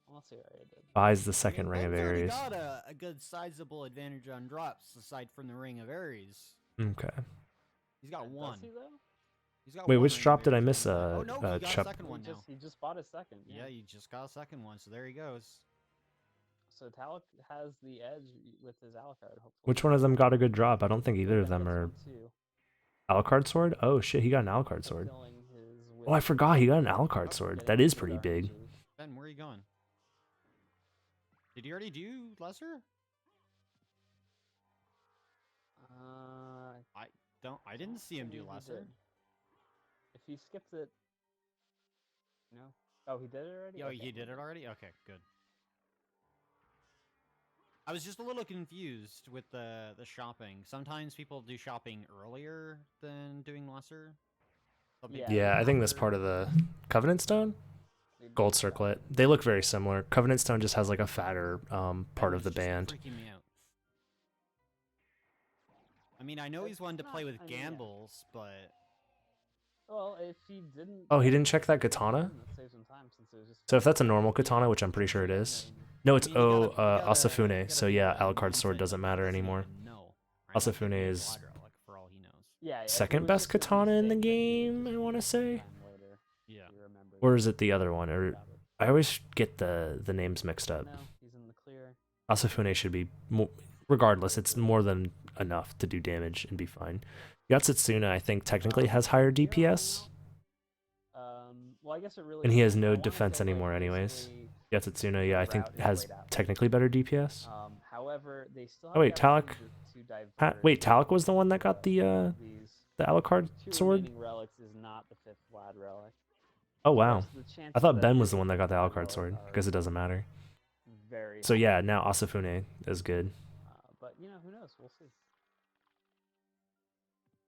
Unless he already did. Buys the I second mean, Ring of Ben's already Ares. got a good sizable advantage on drops aside from the Ring of Ares. Okay. He's got Does one. he, though? He's got Wait, one which Ring of drop did I Ares miss? on his back. Oh no, he got Chup. a second one now. He just bought a second. Yeah, he just got a second one, so there he goes. So Talic has the edge with his Alucard, hopefully. Which one of them got a good drop? I don't think either of Ben them gets are one, too. Alucard sword. Oh shit, he got an Alucard sword. Fulfilling his Oh, I wish forgot he got an of Alucard sword. getting That is the pretty Dark big. Ages. Ben, where are you going? Did he already do lesser? I didn't see him do believe he lesser. did. If he skipped it, no. Oh, he did it already. Oh, Okay. he did it already? Okay, good. I was just a little confused with the shopping. Sometimes people do shopping earlier than doing lesser. Some people Yeah, I think that's after. part of the Covenant Stone? They did Gold that. Circlet. They look very similar. Covenant Stone just has like a fatter part Ben of the was just band. freaking me out. I mean, I know he's one to play with gambles, but Well, if he didn't. Oh, he didn't check that katana? That saves him time since it was just. So if that's a normal katana, which I'm pretty sure it is. No, it's I mean, you gotta- Asafune, you so gotta yeah, figure out Alucard's sword nonsense doesn't matter doesn't anymore. even know, right? Like, Asafune it could be a is Glide Relic for all he knows. Yeah. second best katana in the game, I want to say. Yeah. Or is it the other one? Or I always get the names mixed up. No, he's in the clear. Asafune should be, regardless, it's more than enough to do damage and be fine. Yatsitsuna, I think, technically has higher DPS, Well, I guess it really. and he has I no wanna defense say, like, anymore anyways. basically, Yatsitsuna, yeah, I think route is has laid out. technically better DPS. However, they still. Oh, wait, have the Talic- opportunity to divert, Wait, Talic was the one that got the these Alucard two sword? remaining relics is not the fifth Vlad relic. Oh wow. The I chances thought that Ben it was the is one that got the Vlad Alucard relic sword, are because it doesn't matter. very So high. yeah, now Asafune is good. But who knows? We'll see.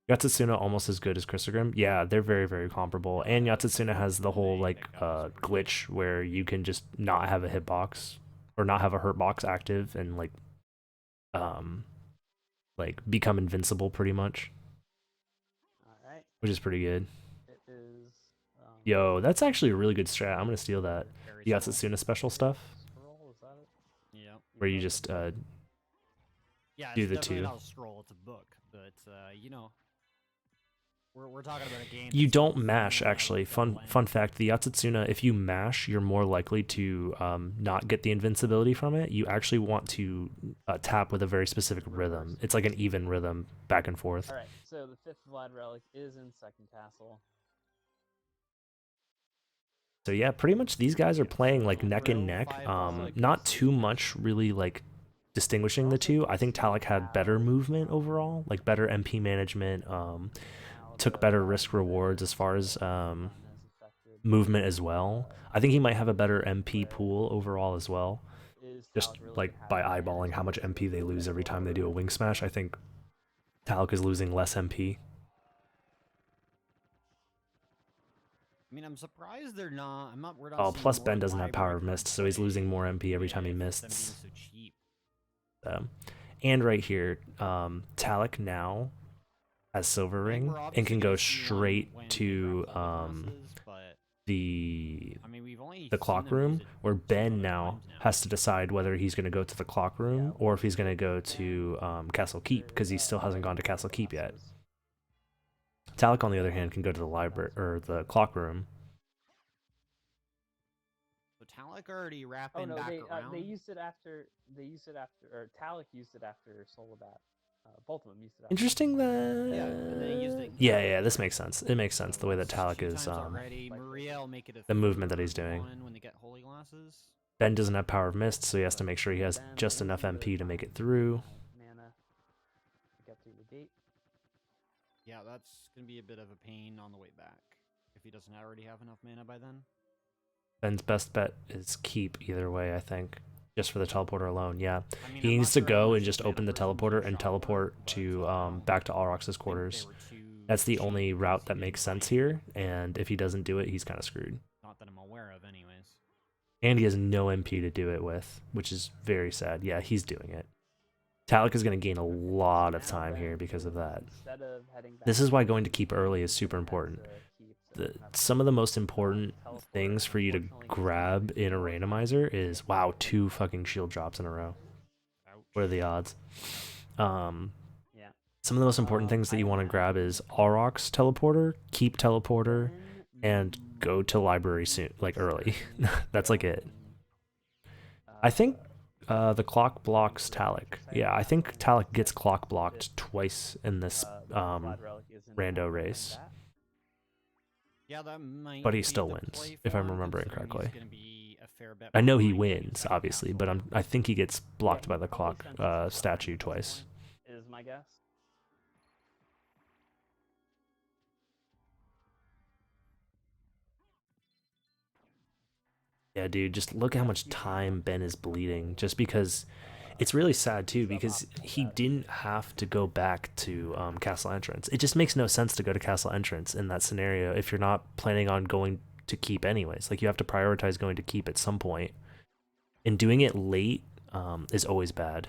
Yatsitsuna almost as good as Chrysogrim. Yeah, they're very, very comparable. And Yatsitsuna has the whole like glitch where you can just not have a hitbox or not have a hurt box active and like become invincible pretty much, All right. which is pretty good. It is. Yo, that's actually a really good strat. I'm gonna steal that. Very The small. Yatsitsuna special stuff Scroll, is that it? Yeah. where you just Yeah, do it's the definitely two. not a scroll, it's a book, but you know. We're talking about a game. You that's don't so mash, fun, actually. double Fun fact, the Yatsutsuna, if you mash, you're more likely to not get the invincibility from it. You actually want to tap with a very specific rhythm. It's like an even rhythm back and forth. All right, so the 5th Vlad relic is in second castle. So yeah, pretty much these guys are playing like neck and neck. Not too much really like distinguishing the two. I think Talic had better movement overall, like better MP management, took better risk rewards as far as movement as well. I think he might have a better MP pool overall as well. Just like by eyeballing how much MP they lose every time they do a wing smash, I think Talic is losing less MP. I mean, I'm surprised they're not. We're not. Oh, seeing plus more Ben doesn't have Power of library Mist, so he's losing more MP every time he if them mists. being so cheap. And right here, Talic now has Silver Ring and can go straight to the clock room, where Ben now has to decide whether he's going to go to the clock room or if he's going to go to Castle Keep, because he still hasn't gone to Castle Keep yet. Talic, on the other hand, can go to the library or the clock room. So Talic already wrapping back around. They used it after. Or Talic used it after Solabat. Both of them used it. Interesting that. Yeah, and then he used it. Yeah, this makes sense. It makes sense the way that Talic is. Maria will make it a the movement that he's doing. when they get holy glasses. Ben doesn't have Power of Mist, so he has to make sure he has just enough MP to make it through. Mana to get through the gate. Yeah, that's gonna be a bit of a pain on the way back if he doesn't already have enough mana by then. Ben's best bet is keep either way, I think. Just for the teleporter alone, yeah. I mean, He needs to go and just open the teleporter and teleport to back to Alrox's quarters. That's the only route that makes sense here, and if he doesn't do it, he's kind of screwed. Not that I'm aware of, anyways. And he has no MP to do it with, which is very sad. Yeah, he's doing it. Talic is going to gain a lot of time here because of that. This is why going to keep early is super important. Some of the most important things for you to grab in a randomizer is, wow, 2 fucking shield drops in a row. What are the odds? Some of the most important things that you want to grab is Aurochs teleporter, keep teleporter, and go to library soon, like early. That's like it. I think the clock blocks Talic. Yeah, I think Talic gets clock blocked twice in this rando race. Yeah, that might but he be still the wins, play if for I'm him, remembering considering correctly. he's gonna be a fair bet I know he behind wins, second obviously, castle. but I think he gets blocked by the clock statue twice. Is my guess. Yeah, dude, just look at how much time Ben is bleeding, just because it's really sad too, because he didn't have to go back to Castle Entrance. It just makes no sense to go to Castle Entrance in that scenario if you're not planning on going to Keep anyways. Like, you have to prioritize going to Keep at some point, and doing it late is always bad.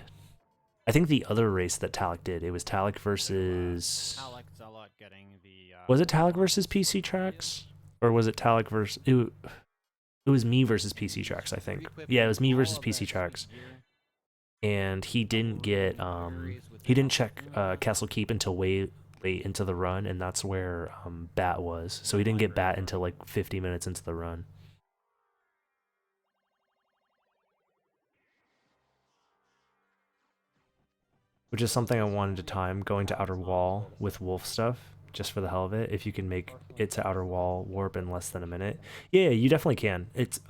I think the other race that Talic did, it was Talic versus... was it Talic versus PC Tracks? Or was it Talic versus... It was me versus PC Tracks, I think. Yeah, it was me versus PC Tracks. And he didn't get... he didn't check Castle Keep until way late into the run, and that's where Bat was. So he didn't get Bat until like 50 minutes into the run. Which is something I wanted to time, going to Outer Wall with Wolf stuff, just for the hell of it. If you can make it to Outer Wall warp in less than a minute. Yeah, you definitely can. It's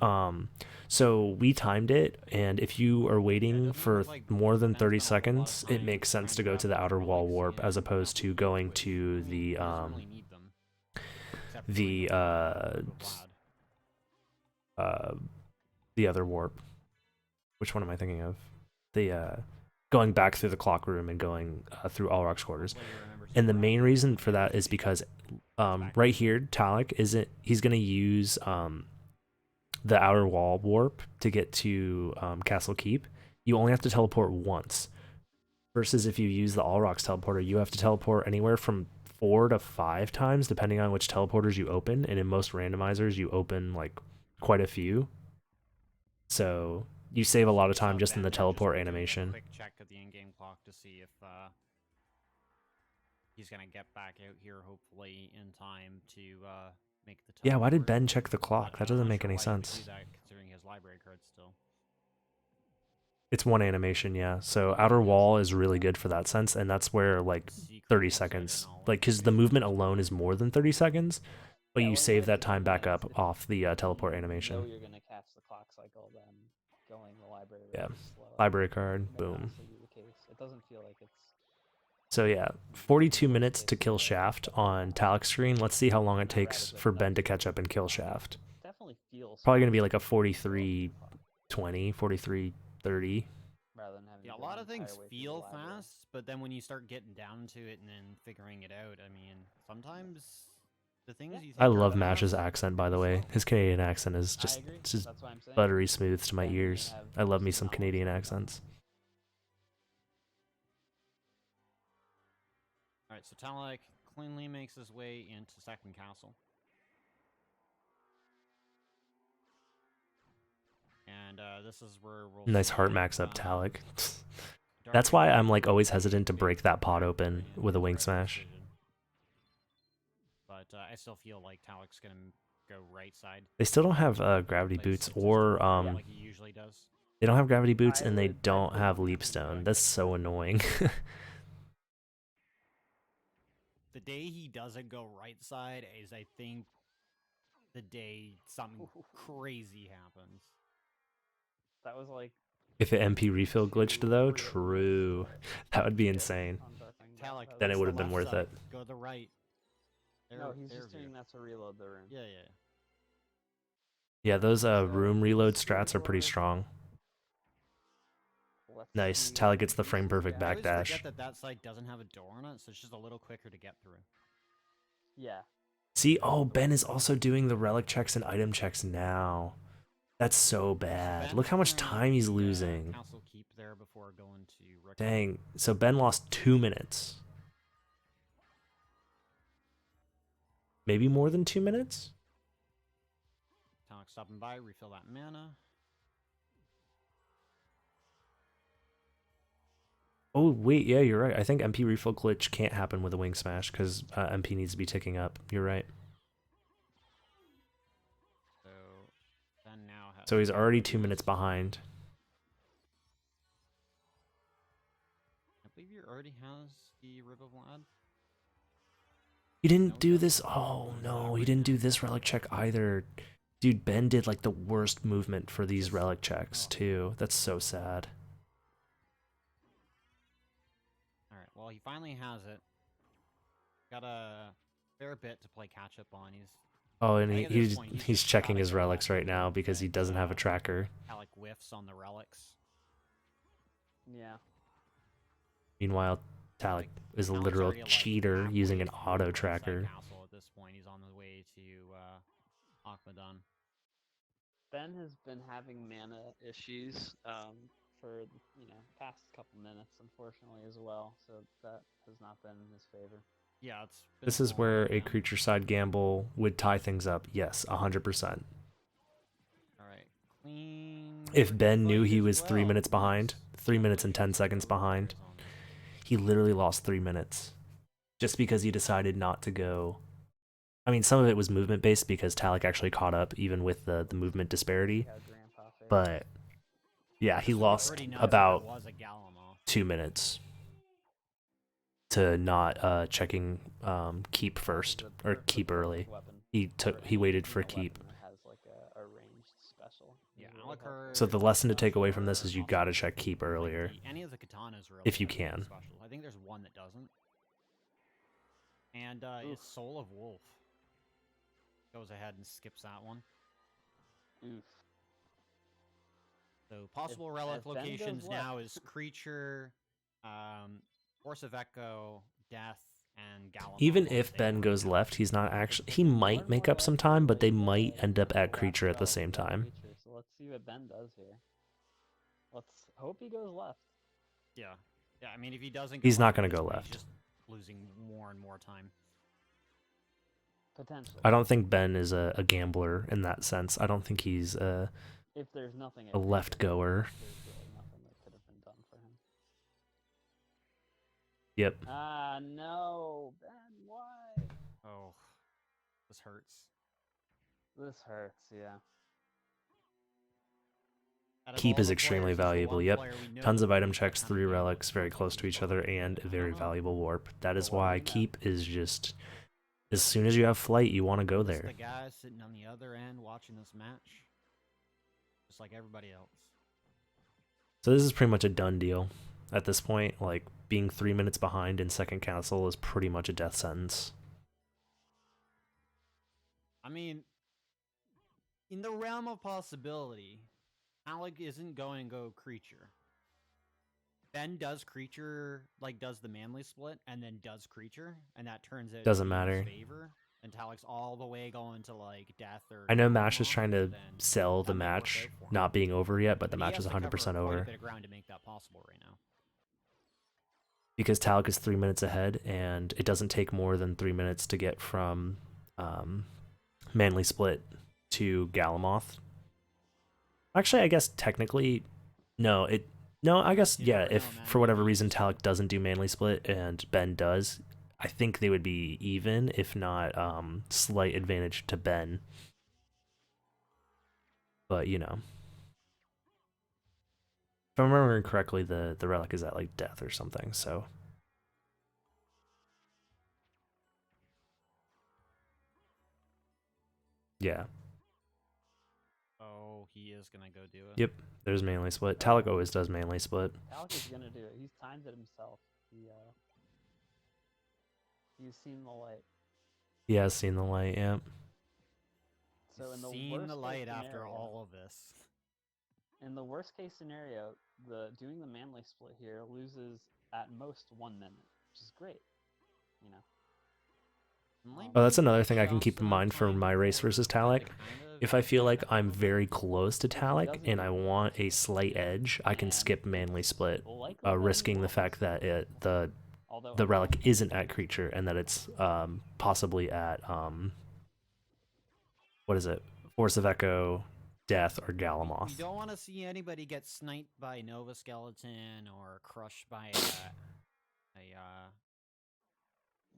so we timed it, and if you are waiting for more than 30 seconds, it makes sense to go to the Outer Wall warp as opposed to going to the other warp. Which one am I thinking of? The going back through the clock room and going through Alrox's quarters. And the main reason for that is because right here, Talic he's going to use the Outer Wall warp to get to Castle Keep. You only have to teleport once. Versus if you use the Alrox teleporter, you have to teleport anywhere from 4 to 5 times, depending on which teleporters you open. And in most randomizers, you open like quite a few. So you save a lot of time just in the teleport animation. Quick check of the in-game clock to see if he's gonna get back out here hopefully in time to make the. Yeah, why did teleport. Ben check the clock? But That I'm doesn't not make sure any why he would sense. do that, considering his library card still. It's one animation, yeah. So outer wall is really good for that sense, and that's where like Secret 30 was it seconds, and all like because the movement alone is more than 30 seconds, but Yeah, you well, save like that 2 time back minutes up if off the teleport you animation. know you're gonna catch the clock cycle, then going the library route Yeah, is slow. library card, May boom. honestly be the case. It doesn't feel like it's So yeah, 42 minutes to kill Shaft on Talic's screen. Let's see how long it not rather takes good for enough. Ben to catch up and kill Shaft. Definitely feels Probably going to be faster like a than the 43 clock, 20, 43 30. rather than having Yeah, to a go lot the of things entire way through the feel library. fast, but then when you start getting down to it and then figuring it out, I mean, sometimes the things Yeah, you think I are love fast Mash's accent, by the way. slow. His Canadian accent is I just, agree. it's just That's what I'm saying. buttery smooth to my Ben may ears. have I love me just some not Canadian what's going on. accents. All right, so Talic cleanly makes his way into second castle. And this is where we'll Nice see heart if, max up Talic. Dark That's why Knight I'm like always makes hesitant to a break that pot big open break with a and wing right smash. decision. But I still feel like Talic's gonna go right side. They still don't have gravity Like, boots just or like he usually does. they don't have gravity boots and they I don't put have him leap in stone. back That's up so there. annoying. The day he doesn't go right side is, I think, the day something crazy happens. That was like If an MP refill glitched though, real true. That would be insane. on Darkwing. Talic, Then it it's would the have been left worth side. it. Go to the right. No, he's There just view. doing that to reload the room. Yeah, yeah. Yeah, those room reload let's strats see are pretty what- strong. Let's Nice. see Talic what gets the he frame uses perfect I always backdash. forget that that side doesn't have a door on it, so it's just a little quicker to get through. Yeah. See, oh, Ben is also doing the relic checks and item checks now. That's so bad. Ben Look how much turned time he's the, losing. Castle keep there before going to Rook. Dang. So Ben lost 2 minutes. Maybe more than 2 minutes? Talic stopping by, refill that mana. Oh, wait, yeah, you're right. I think MP refill glitch can't happen with a wing smash because MP needs to be ticking up. You're right. So Ben now has. So he's already 2 minutes behind. I believe he already has the Rib of Lad. He No, didn't he do doesn't. this. Oh, no, he didn't do this relic check either. Dude, Ben did like the worst movement for these relic checks, too. That's so sad. Alright, well, he finally has it. Got a fair bit to play catch up on. Oh, and I think at this point, he's just checking gotta his go relics left right now and because he get, doesn't have a tracker. Talic whiffs on the relics. Yeah. Meanwhile, Talic is a Talic's literal already, like, cheater halfway using an through auto right side tracker. castle at this point. He's on the way to Akmadan. Ben has been having mana issues for past couple minutes, unfortunately, as well. So that has not been in his favor. Yeah, it's. This is where a creature side gamble would tie things up. Yes, 100%. All right, clean. If Ben knew Like he as was 3 well. minutes behind, 3 minutes and 10 seconds behind, he literally lost 3 minutes just because he decided not to go. I mean, some of it was movement based because Talic actually caught up even with the movement disparity. Yeah, Grandpa face. But yeah, he This would be lost pretty nuts if it about was a Galamo. 2 minutes to not checking keep first The or perfect keep early. weapon He waited for a keep. weapon that has like a ranged special. Yeah, is really helpful. Alucard. So the lesson to take away from this is you gotta check keep earlier. Any of the katanas really if you have can. Special. I think there's one that doesn't. And it's Soul of Wolf. Goes ahead and skips that one. Oof. So possible If- relic if Ben goes locations left- now is Creature, Force of Echo, Death, and Galamo. Even if Ben goes left, he's not actually. He might make up some time, but they might end up at creature at the same time. Creature, so let's see what Ben does here. Let's hope he goes left. Yeah. Yeah, I mean, if he doesn't He's not left at gonna this go point, left. He's just losing more and more time. Potentially. I don't think Ben is a gambler in that sense. I don't think he's a If there's nothing. a left goer. There's really nothing that could have been done for him. Yep. Ah, no, Ben, why? Oh, this hurts. This hurts, yeah. Out of Keep all is the extremely players, he's the valuable. one Yep. player we know Tons of that item needs that checks, kind of 3 game relics, very before close to he's each other, focused. and a very valuable warp. That is Well, why you know. keep is just, as soon as you have flight, you want to go Just there. the guy sitting on the other end watching this match, just like everybody else. So this is pretty much a done deal at this point. Like, being 3 minutes behind in second castle is pretty much a death sentence. I mean, in the realm of possibility, Talic isn't going to go creature. Ben does creature, like does the manly split, and then does creature, and that turns out Doesn't to be in his matter. favor. And Talic's all the way going to like death or. I know Mash is Galamoth, trying to then sell the that may work match out for him. not being over yet, but the But he match has is to cover 100% quite a over. bit of ground to make that possible right now. Because Talic is 3 minutes ahead, and it doesn't take more than 3 minutes to get from manly split to Galamoth. Actually, I guess technically, no. I guess You yeah. never If know, man. for whatever Maybe reason just- Talic doesn't do manly split and Ben does, I think they would be even, if not slight advantage to Ben. But you know, if I'm remembering correctly, the relic is at like death or something. So yeah. Oh, he is gonna go do it. Yep. There's manly split. Talic always does manly split. Talic is gonna do it. He's timed it himself. He's seen the light. He has seen the light. Yep. So in the Seen worst the case light after scenario- all of this. In the worst case scenario, doing the manly split here loses at most 1 minute, which is great. You know. Oh, that's another thing I can keep in mind for my race versus Talic. If I feel like I'm very close to Talic and I want a slight edge, I can skip manly split, risking the fact that the relic isn't at creature and that it's possibly at what is it? Force of Echo, Death, or Galamoth. We don't want to see anybody get sniped by Nova Skeleton or crushed by a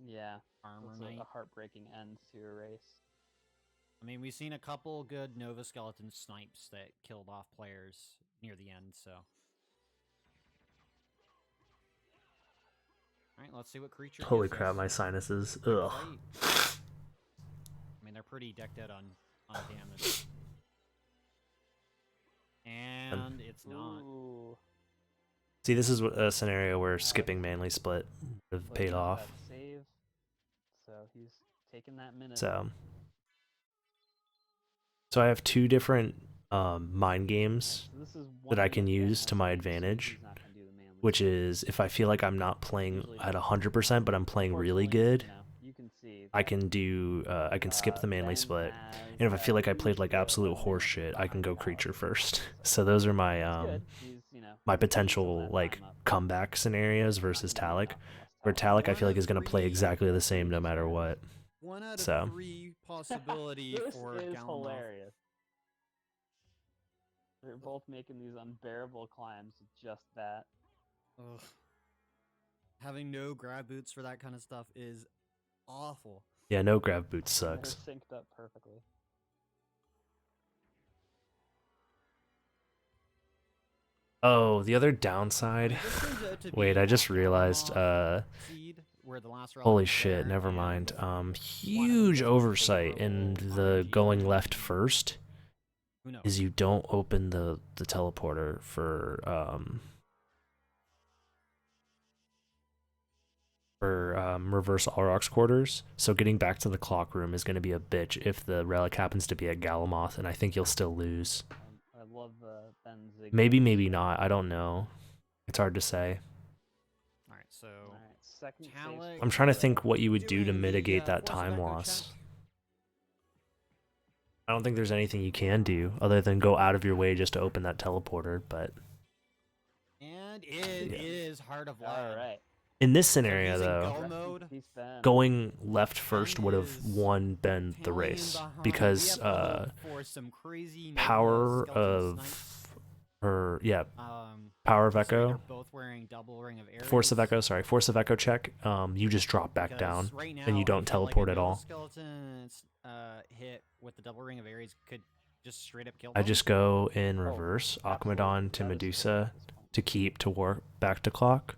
Yeah, armor it's knight. a heartbreaking end to a race. I mean, we've seen a couple good Nova Skeleton snipes that killed off players near the end, so. Alright, let's see what creature Holy gives crap, us. my sinuses. Good Ugh. fight. I mean, they're pretty decked out on damage. And it's not. Ooh. See, this is a scenario where skipping manly split would have But paid he's off. got Save, so he's taking that minute. So I have 2 different mind games So this is that I one can minute Ben use has to my saved, so advantage, he's not gonna do the manly which split. is if I feel like I'm not playing at 100%, but I'm playing really Unfortunately, good, you know, you can see I that, can do I can skip the manly Ben split. has, And if I feel like I huge played like growth absolute on horse manly shit, split I can go behind creature Talic. first. So those are my It's good. He's, you know, my he's building potential that like time up. comeback scenarios He's not versus gonna Talic. give up unless Where Talic Talic I feel like is going to play exactly the same no matter what. 1 out of So. 3 possibility This for is Galamoth. hilarious. They're both making these unbearable climbs with just that. Ugh. Having no grab boots for that kind of stuff is awful. Yeah, no grab boots And they're sucks. synced up perfectly. Oh, the other downside. This turns out to Wait, be I just that realized Galamoth seed, where the last relic holy was shit, there, never and mind. one of them Huge gets oversight in favorable the RNG going damage. left first Who knows? is you don't open the teleporter for reverse Aurochs quarters. So getting back to the clock room is going to be a bitch if the relic happens to be a Galamoth, and I think you'll still lose. I love Ben Zig. Maybe not. I don't know. It's hard to say. Alright, so Alright, second save Talic- score I'm trying to for, think what you would do to doing the, mitigate that Force of time Echo loss. check. I don't think there's anything you can do other than go out of your way just to open that teleporter, but And it Yeah. is Heart of Lion. Alright. in this So scenario he's in though, go Rest in mode. peace, Ben. going left first Ben would have is won Ben the Italian race behind. because We have to hope for some crazy Nova power Skeleton of snipes. or yeah, Power of considering Echo, they're both wearing double ring of Aries. Force of Echo, sorry, Force of Echo check, you just drop back Because down right now, and you I don't feel like teleport a at all. skeleton hit with the double ring of Aries could just straight up kill I them. just go in reverse, Akmadon to Medusa to keep to warp back to clock.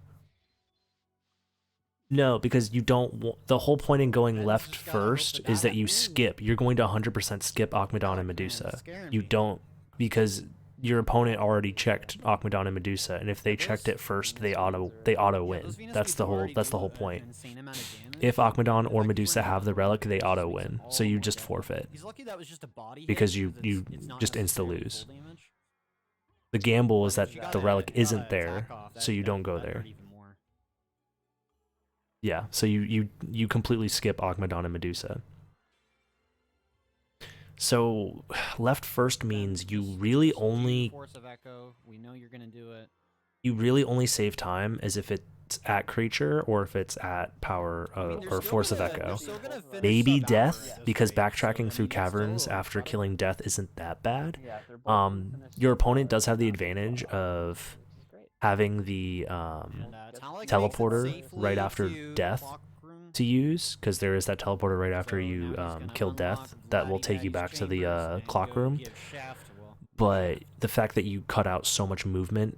No, because you don't. The whole point in going Ben's left just gotta hope first that is that that you moves. skip. You're going to 100% skip Akmadon Talic, man, and Medusa. scaring You me. don't, because your opponent already checked Akmadon and Medusa, and if they those checked it first, they Venus auto beads are- win. those Venus That's beads the will whole already that's the do whole an point. insane amount of damage. If Akmadon The or fact Medusa that we're have the not relic, going they to auto just makes it win. all So you more just deadly. forfeit He's lucky that was just a body because hit, you 'cause you it's not just insta necessarily lose. full damage. The gamble is But that if you the gotta- relic if you isn't gotta there, attack off, so you don't go that hurt there. even more. Yeah, so you completely skip Akmadon and Medusa. So left first means you Just really do only Force of Echo. We know you're gonna do it. save time as if it's at creature or if it's at power I mean, they're or still Force of gonna- Echo. they're still gonna finish Maybe sub hours death this because rate, so, I backtracking through mean, you're caverns still- after killing death isn't that bad. Yeah, they're both gonna finish Your opponent the does have the round advantage which of is great. having the And, Talic teleporter makes it safely right after to death Clock Room. to use, because there is that teleporter right after So now you he's gonna kill death unlock that will take you Vladdy back to the Chambers and clock go room. give Shaft to Will. But the fact that you cut out so much movement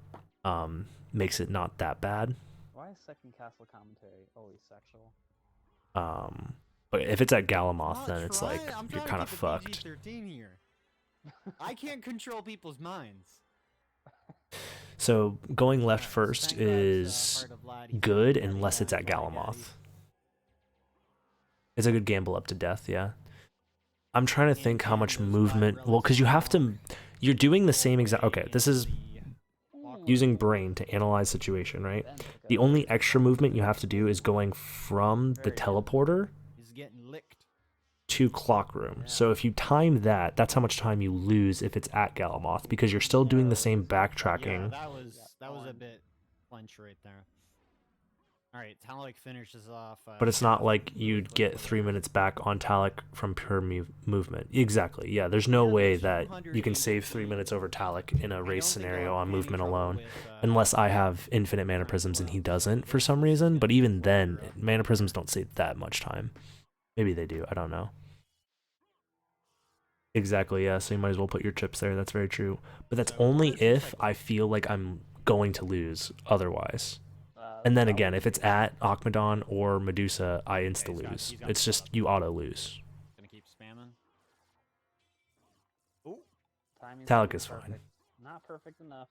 makes it not that bad. Why is second castle commentary always sexual? But if it's at Galamoth, Not then it's trying- like I'm you're trying to kind of keep it fucked. PG-13 here. I can't control people's minds. So going left Alright, so first thank God, is Heart of Vlad, he's good got unless Vladdy it's at Gaddy. Galamoth. It's a good gamble up to death, yeah. I'm trying to think how much movement. Well, because you have to. You're doing the same exact. Okay, this is using brain to analyze situation, right? The only extra movement you have to do is going from the teleporter He's getting licked. to clock room. So if you time that, that's how much time you lose if it's at Galamoth, because you're still doing the same Yeah, backtracking. that was a bit clench right there. All right, Talic finishes off. But it's not like Shaft you'd with get a 3 little- minutes back on Talic from pure movement. Exactly. Yeah, there's no way that you can save 3 minutes over Talic in a I race don't think scenario I'll on have any movement trouble alone. with, Unless I have infinite mana prisms and he doesn't for some reason. But even then, mana prisms don't save that much time. Maybe they do. I don't know. Exactly, yeah. So you might as well put your chips there. That's very true. But that's only if I feel like I'm going to lose otherwise. And then again, if it's at Akmadon or Medusa, I insta lose. he's got It's the just setup. you auto lose. Gonna keep spamming. Timing's Talic not is fine. perfect. Not perfect enough.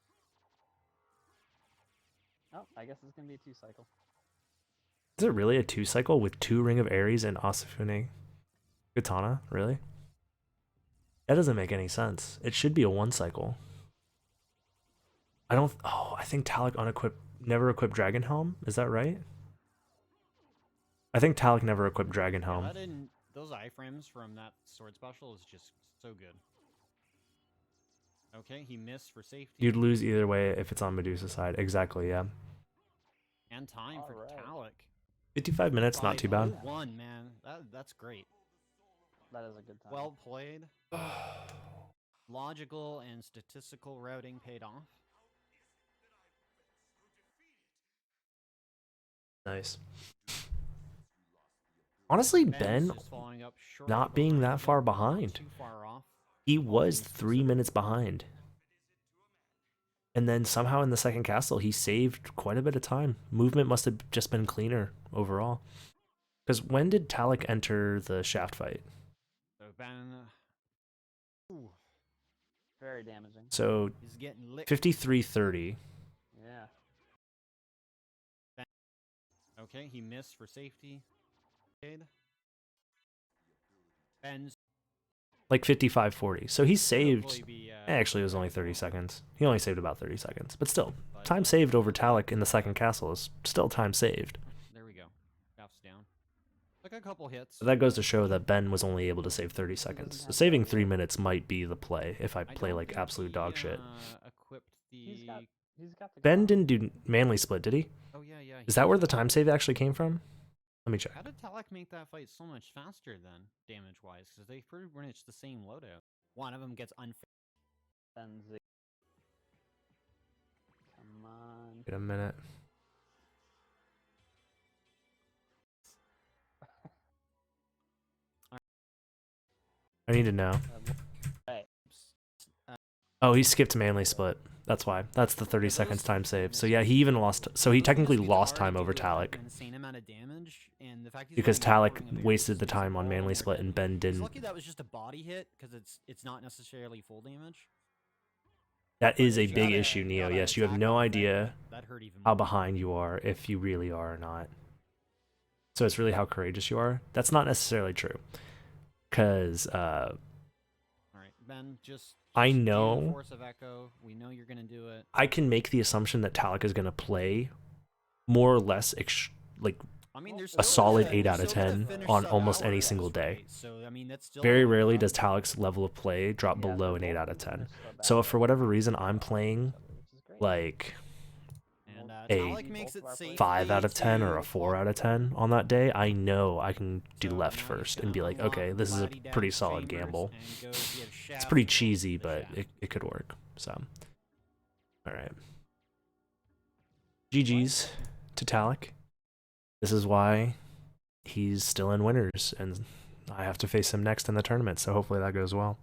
Oh, I guess it's gonna be a 2-cycle. Is it really a 2-cycle with 2 Ring of Aries and Asafune Katana? Really? That doesn't make any sense. It should be a 1-cycle. I don't. Oh, I think Talic never equipped Dragon Helm. Is that right? I think Talic never equipped Dragon Helm. That didn't, those iframes from that sword special is just so good. Okay, he missed for safety. You'd lose either way if it's on Medusa's side. Exactly, yeah. And time for Alright. Talic. 55 minutes, not too bad. 0-1, man. That's great. That is a good time. Well played. Logical and statistical routing paid off. Nice. Honestly, Ben's Ben, just following up shortly not being that behind, far but not behind. too far off. He was 3 minutes behind. And then somehow in the second castle, he saved quite a bit of time. Movement must have just been cleaner overall. Because when did Talic enter the shaft fight? So Ben, ooh, Very damaging. So he's getting licked. 53:30. Yeah. Okay, he missed for safety. Ben's Like 55:40. So he saved. hopefully be, Actually, it was only 30 seconds. He only saved about 30 seconds. But still, but, time saved over Talic in the second castle is still time saved. There we go. Shafts down. Took a couple hits. So that goes to show that Ben was only able to save 30 seconds. So saving 3 minutes might be the play if I play don't like think absolute he, dog shit. He's Equipped the. got the Ben gun. didn't do manly split, did he? Oh yeah, yeah. Is that where the time save actually came from? Let me check. How did Talic make that fight so much faster then, damage-wise? Because they pretty much the same loadout. One of them gets unfair. Ben's the- Wait a minute. I need to know. Right. Oh, he skipped manly split. That's why. That's the 30 seconds time save. So yeah, he even lost. So he technically lost time over Talic. Because Talic wasted the time on manly split and Ben didn't. Lucky that was just a body hit because it's not necessarily full damage. That is a big issue, Neo. Yes, you have no idea how behind you are, if you really are or not. So it's really how courageous you are. That's not necessarily true. Because all right, Ben, just I know, Force of Echo. We know you're gonna do it. I can make the assumption that Talic is gonna play more or less like a solid 8 out of 10 on almost any single day. So I mean, that's still very rarely does Talic's level of play drop below an 8 out of 10. So if for whatever reason I'm playing like a 5 out of 10 or a 4 out of 10 on that day, I know I can do left first and be like, okay, this is a pretty solid gamble. It's pretty cheesy, but it could work. So, all right. GG's to Talic. This is why he's still in winners, and I have to face him next in the tournament, so hopefully that goes well.